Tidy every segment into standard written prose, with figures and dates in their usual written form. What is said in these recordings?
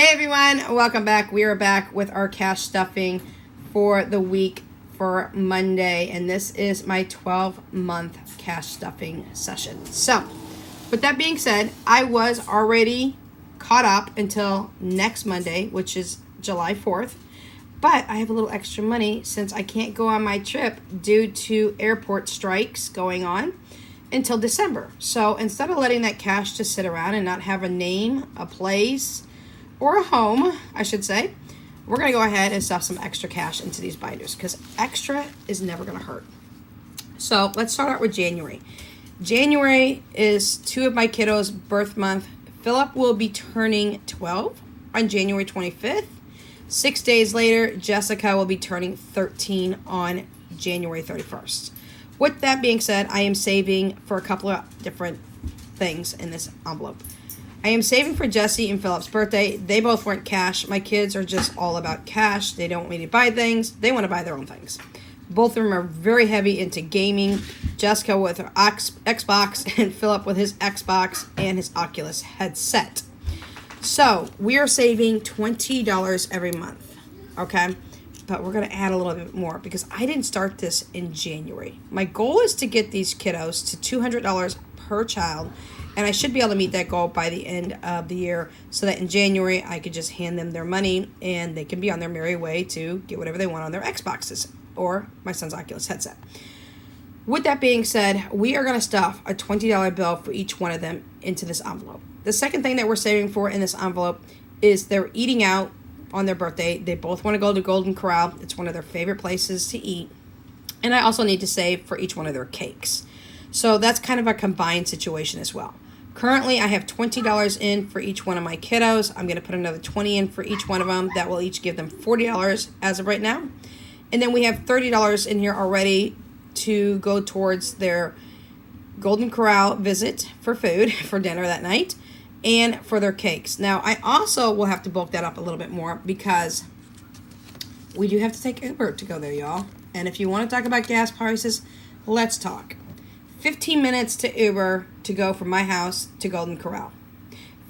Hey everyone, welcome back. We are back with our cash stuffing for the week for Monday, and this is my 12-month cash stuffing session. So, with that being said, I was already caught up until next Monday, which is July 4th, but I have a little extra money since I can't go on my trip due to airport strikes going on until December. So, instead of letting that cash just sit around and not have a name, a place, or a home, I should say, we're going to go ahead and stuff some extra cash into these binders because extra is never going to hurt. So let's start out with January. January is two of my kiddos' birth month. Philip will be turning 12 on January 25th. 6 days later, Jessica will be turning 13 on January 31st. With that being said, I am saving for a couple of different things in this envelope. I am saving for Jesse and Philip's birthday. They both want cash. My kids are just all about cash. They don't want me to buy things. They want to buy their own things. Both of them are very heavy into gaming. Jessica with her Xbox and Philip with his Xbox and his Oculus headset. So we are saving $20 every month, okay? But we're going to add a little bit more because I didn't start this in January. My goal is to get these kiddos to $200 per child, and I should be able to meet that goal by the end of the year so that in January I could just hand them their money and they can be on their merry way to get whatever they want on their Xboxes or my son's Oculus headset. With that being said, we are going to stuff a $20 bill for each one of them into this envelope. The second thing that we're saving for in this envelope is they're eating out on their birthday. They both want to go to Golden Corral. It's one of their favorite places to eat. And I also need to save for each one of their cakes. So that's kind of a combined situation as well. Currently, I have $20 in for each one of my kiddos. I'm going to put another $20 in for each one of them. That will each give them $40 as of right now. And then we have $30 in here already to go towards their Golden Corral visit for food, for dinner that night, and for their cakes. Now, I also will have to bulk that up a little bit more because we do have to take Uber to go there, y'all. And if you want to talk about gas prices, let's talk. 15 minutes to Uber to go from my house to Golden Corral.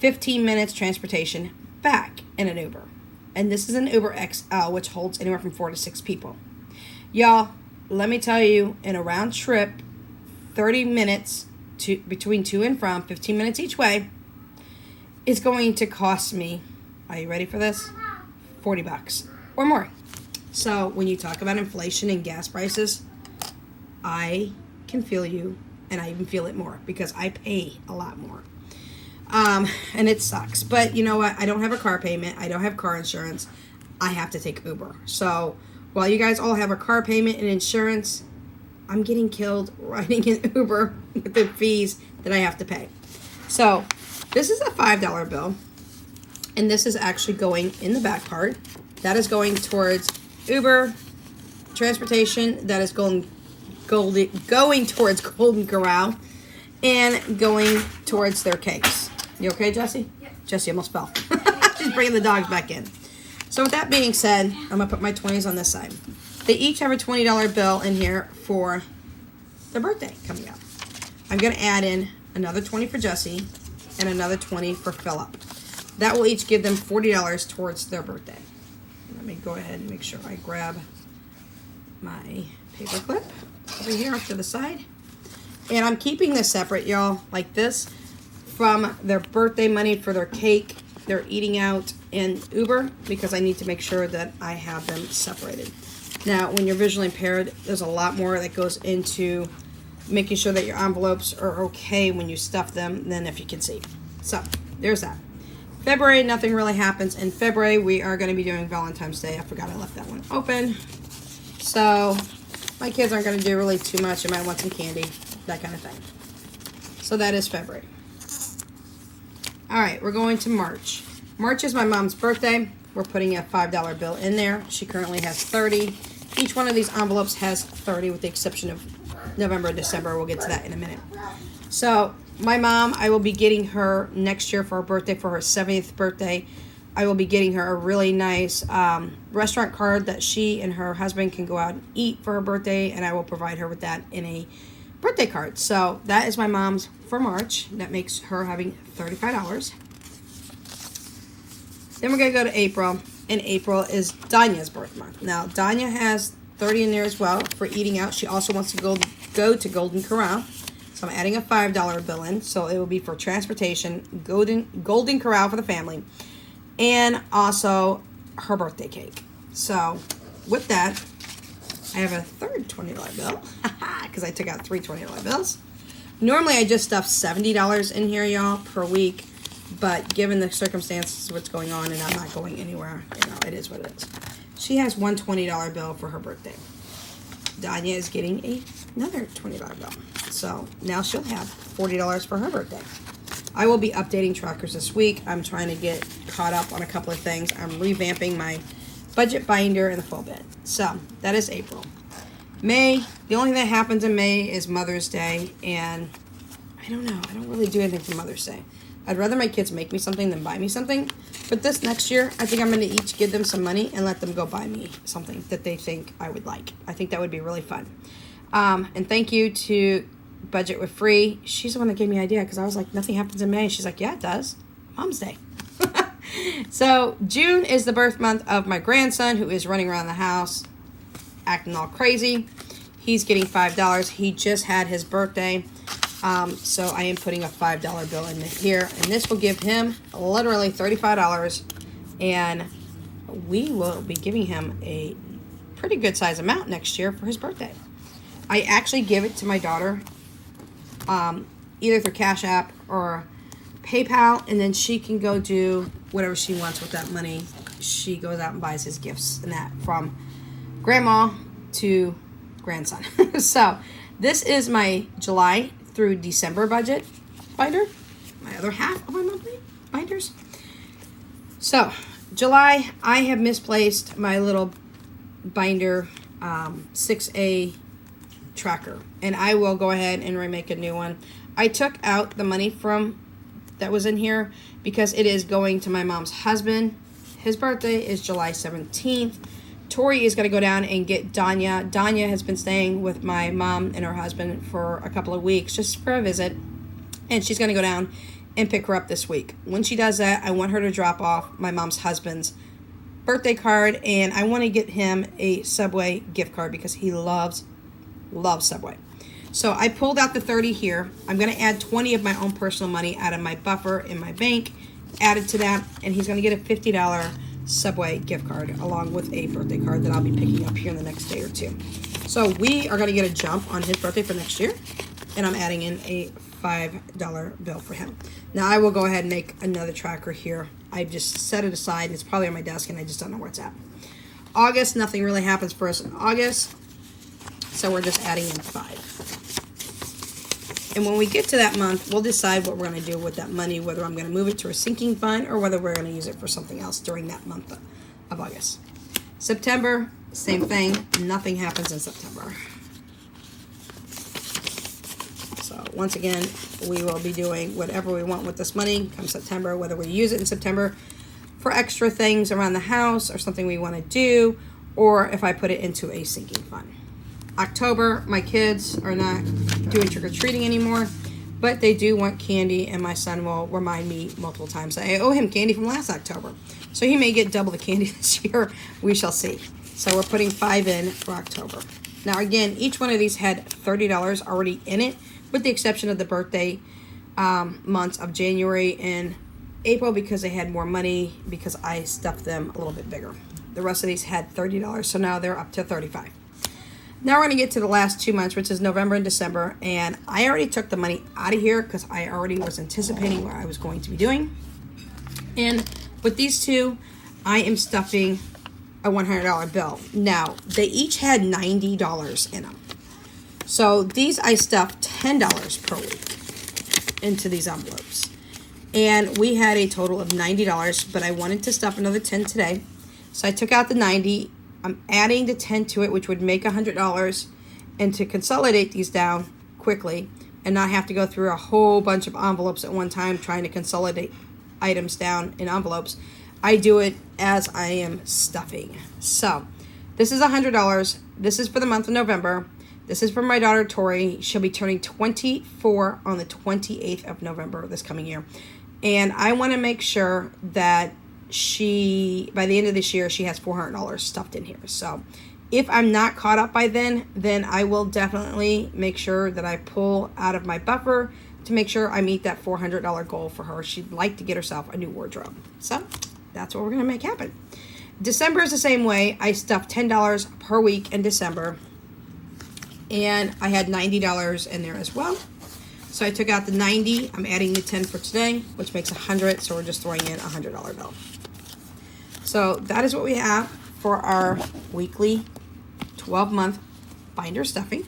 15 minutes transportation back in an Uber. And this is an Uber XL, which holds anywhere from 4 to 6 people. Y'all, let me tell you, in a round trip, 30 minutes between to and from, 15 minutes each way, is going to cost me, are you ready for this? $40 or more. So when you talk about inflation and gas prices, I can feel you, and I even feel it more because I pay a lot more. And it sucks. But you know what? I don't have a car payment. I don't have car insurance. I have to take Uber. So while you guys all have a car payment and insurance, I'm getting killed riding in Uber with the fees that I have to pay. So this is a $5 bill, and this is actually going in the back part. That is going towards Uber transportation. That is going towards Golden Corral and going towards their cakes. You okay, Jessie? Yeah. Jessie almost fell. She's bringing the dogs back in. So with that being said, I'm going to put my 20s on this side. They each have a $20 bill in here for their birthday coming up. I'm going to add in another 20 for Jessie and another 20 for Philip. That will each give them $40 towards their birthday. Let me go ahead and make sure I grab my paper clip over here off to the side. And I'm keeping this separate, y'all, like this, from their birthday money for their cake, their eating out, and Uber, because I need to make sure that I have them separated. Now, when you're visually impaired, there's a lot more that goes into making sure that your envelopes are okay when you stuff them than if you can see. So, there's that. February, nothing really happens. In February, we are going to be doing Valentine's Day. I forgot I left that one open. So my kids aren't going to do really too much. They might want some candy, that kind of thing. So that is February. All right, we're going to March. March is my mom's birthday. We're putting a $5 bill in there. She currently has 30. Each one of these envelopes has 30 with the exception of November and December. We'll get to that in a minute. So my mom, I will be getting her next year for her birthday, for her 70th birthday. I will be getting her a really nice restaurant card that she and her husband can go out and eat for her birthday, and I will provide her with that in a birthday card. So that is my mom's for March. That makes her having $35. Then we're going to go to April, and April is Danya's birth month. Now, Danya has 30 in there as well for eating out. She also wants to go to Golden Corral. So I'm adding a $5 bill in. So it will be for transportation, Golden Corral for the family, and also her birthday cake. So with that, I have a third $20 bill because I took out three $20 bills. Normally I just stuff $70 in here, y'all, per week. But given the circumstances of what's going on and I'm not going anywhere, it is what it is. She has one $20 bill for her birthday. Danya is getting another $20 bill. So now she'll have $40 for her birthday. I will be updating trackers this week. I'm trying to get caught up on a couple of things. I'm revamping my budget binder in the full bit. So that is April. May, the only thing that happens in May is Mother's Day. And I don't know. I don't really do anything for Mother's Day. I'd rather my kids make me something than buy me something. But this next year, I think I'm going to each give them some money and let them go buy me something that they think I would like. I think that would be really fun. And thank you to Budget with Free. She's the one that gave me the idea because I was like, nothing happens in May. She's like, yeah, it does. Mom's Day. So June is the birth month of my grandson, who is running around the house acting all crazy. He's getting $5. He just had his birthday. So I am putting a $5 bill in here, and this will give him literally $35, and we will be giving him a pretty good size amount next year for his birthday. I actually give it to my daughter, either through Cash App or PayPal, and then she can go do whatever she wants with that money. She goes out and buys his gifts and that, from grandma to grandson. So this is my July through December budget binder, my other half of my monthly binders. So July, I have misplaced my little binder 6A tracker, and I will go ahead and remake a new one. I took out the money from that was in here because it is going to my mom's husband. His birthday is July 17th. Tori is going to go down and get Danya. Danya has been staying with my mom and her husband for a couple of weeks just for a visit, and she's going to go down and pick her up this week. When she does that, I want her to drop off my mom's husband's birthday card, and I want to get him a Subway gift card because he loves Subway. So I pulled out the 30 here. I'm going to add 20 of my own personal money out of my buffer in my bank, added to that, and he's going to get a $50 Subway gift card along with a birthday card that I'll be picking up here in the next day or two. So we are going to get a jump on his birthday for next year, and I'm adding in a $5 bill for him. Now I will go ahead and make another tracker here. I just set it aside. It's probably on my desk and I just don't know where it's at. August, nothing really happens for us in August, so we're just adding in 5. And when we get to that month, we'll decide what we're going to do with that money, whether I'm going to move it to a sinking fund or whether we're going to use it for something else during that month of August. September, same thing. Nothing happens in September. So once again, we will be doing whatever we want with this money come September, whether we use it in September for extra things around the house or something we want to do, or if I put it into a sinking fund. October, my kids are not doing trick-or-treating anymore, but they do want candy, and my son will remind me multiple times. I owe him candy from last October, so he may get double the candy this year. We shall see. So we're putting 5 in for October. Now again, each one of these had $30 already in it, with the exception of the birthday months of January and April, because they had more money because I stuffed them a little bit bigger. The rest of these had $30, so now they're up to $35. Now we're going to get to the last 2 months, which is November and December, and I already took the money out of here because I already was anticipating what I was going to be doing. And with these two, I am stuffing a $100 bill. Now, they each had $90 in them. So these I stuffed $10 per week into these envelopes. And we had a total of $90, but I wanted to stuff another 10 today. So I took out the 90. I'm adding the 10 to it, which would make $100, and to consolidate these down quickly and not have to go through a whole bunch of envelopes at one time trying to consolidate items down in envelopes, I do it as I am stuffing. So this is $100. This is for the month of November. This is for my daughter Tori. She'll be turning 24 on the 28th of November this coming year, and I want to make sure that by the end of this year, she has $400 stuffed in here. So if I'm not caught up by then I will definitely make sure that I pull out of my buffer to make sure I meet that $400 goal for her. She'd like to get herself a new wardrobe. So that's what we're going to make happen. December is the same way. I stuffed $10 per week in December, and I had $90 in there as well. So I took out the 90. I'm adding the 10 for today, which makes 100. So we're just throwing in a $100 bill. So that is what we have for our weekly 12-month binder stuffing.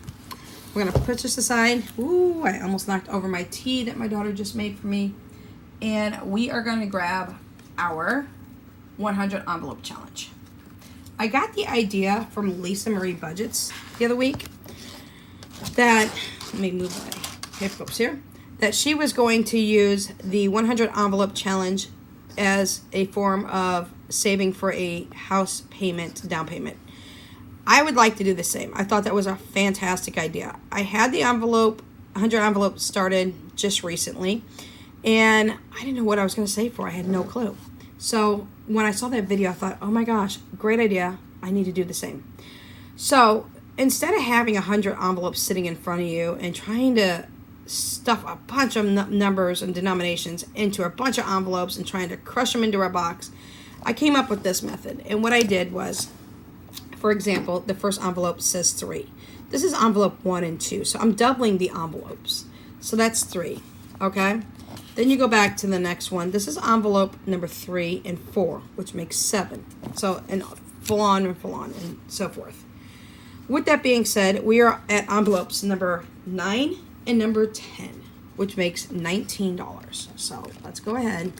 We're going to put this aside. Ooh, I almost knocked over my tea that my daughter just made for me. And we are going to grab our 100 envelope challenge. I got the idea from Lisa Marie Budgets the other week that, let me move my paper clips here, that she was going to use the 100 envelope challenge as a form of saving for a house payment, down payment. I would like to do the same. I thought that was a fantastic idea. I had the 100 envelope started just recently, and I didn't know what I was going to save for. I had no clue. So when I saw that video, I thought, oh my gosh, great idea. I need to do the same. So instead of having 100 envelopes sitting in front of you and trying to stuff a bunch of numbers and denominations into a bunch of envelopes and trying to crush them into our box, I came up with this method. And what I did was, for example, the first envelope says 3. This is envelope 1 and 2. So I'm doubling the envelopes. So that's 3. Okay? Then you go back to the next one. This is envelope number 3 and 4, which makes 7. So, and full on and so forth. With that being said, we are at envelopes number 9 and number 10, which makes $19. So let's go ahead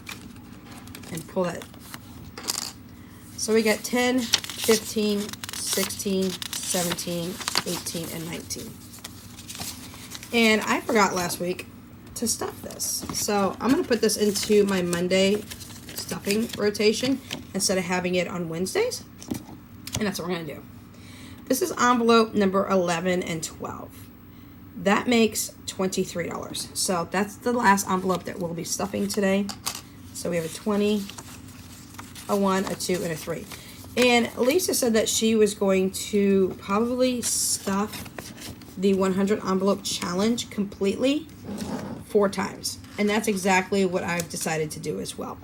and pull that. So we got 10, 15, 16, 17, 18, and 19. And I forgot last week to stuff this. So I'm going to put this into my Monday stuffing rotation instead of having it on Wednesdays. And that's what we're going to do. This is envelope number 11 and 12. That makes $23. So that's the last envelope that we'll be stuffing today. So we have a 20, a 1, a 2, and a 3. And Lisa said that she was going to probably stuff the 100 envelope challenge completely 4 times. And that's exactly what I've decided to do as well.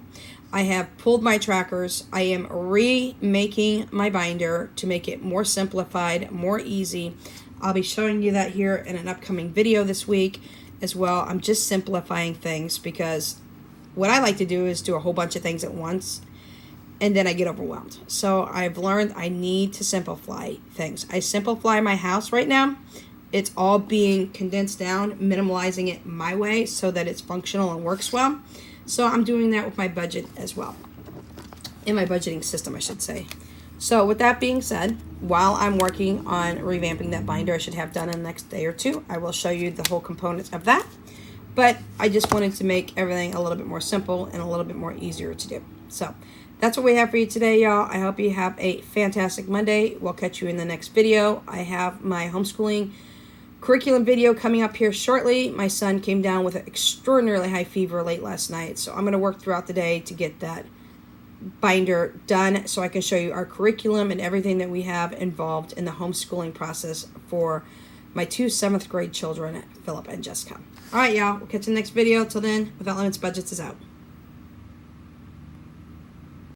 I have pulled my trackers. I am remaking my binder to make it more simplified, more easy. I'll be showing you that here in an upcoming video this week as well. I'm just simplifying things because what I like to do is do a whole bunch of things at once and then I get overwhelmed. So I've learned I need to simplify things. I simplify my house right now. It's all being condensed down, minimalizing it my way so that it's functional and works well. So I'm doing that with my budget as well. In my budgeting system, I should say. So with that being said, while I'm working on revamping that binder I should have done in the next day or 2, I will show you the whole components of that. But I just wanted to make everything a little bit more simple and a little bit more easier to do. So that's what we have for you today, y'all. I hope you have a fantastic Monday. We'll catch you in the next video. I have my homeschooling curriculum video coming up here shortly. My son came down with an extraordinarily high fever late last night, so I'm going to work throughout the day to get that binder done so I can show you our curriculum and everything that we have involved in the homeschooling process for my 2 7th grade children, Philip and Jessica. All right, y'all. We'll catch you in the next video. Till then, Without Limits Budgets is out.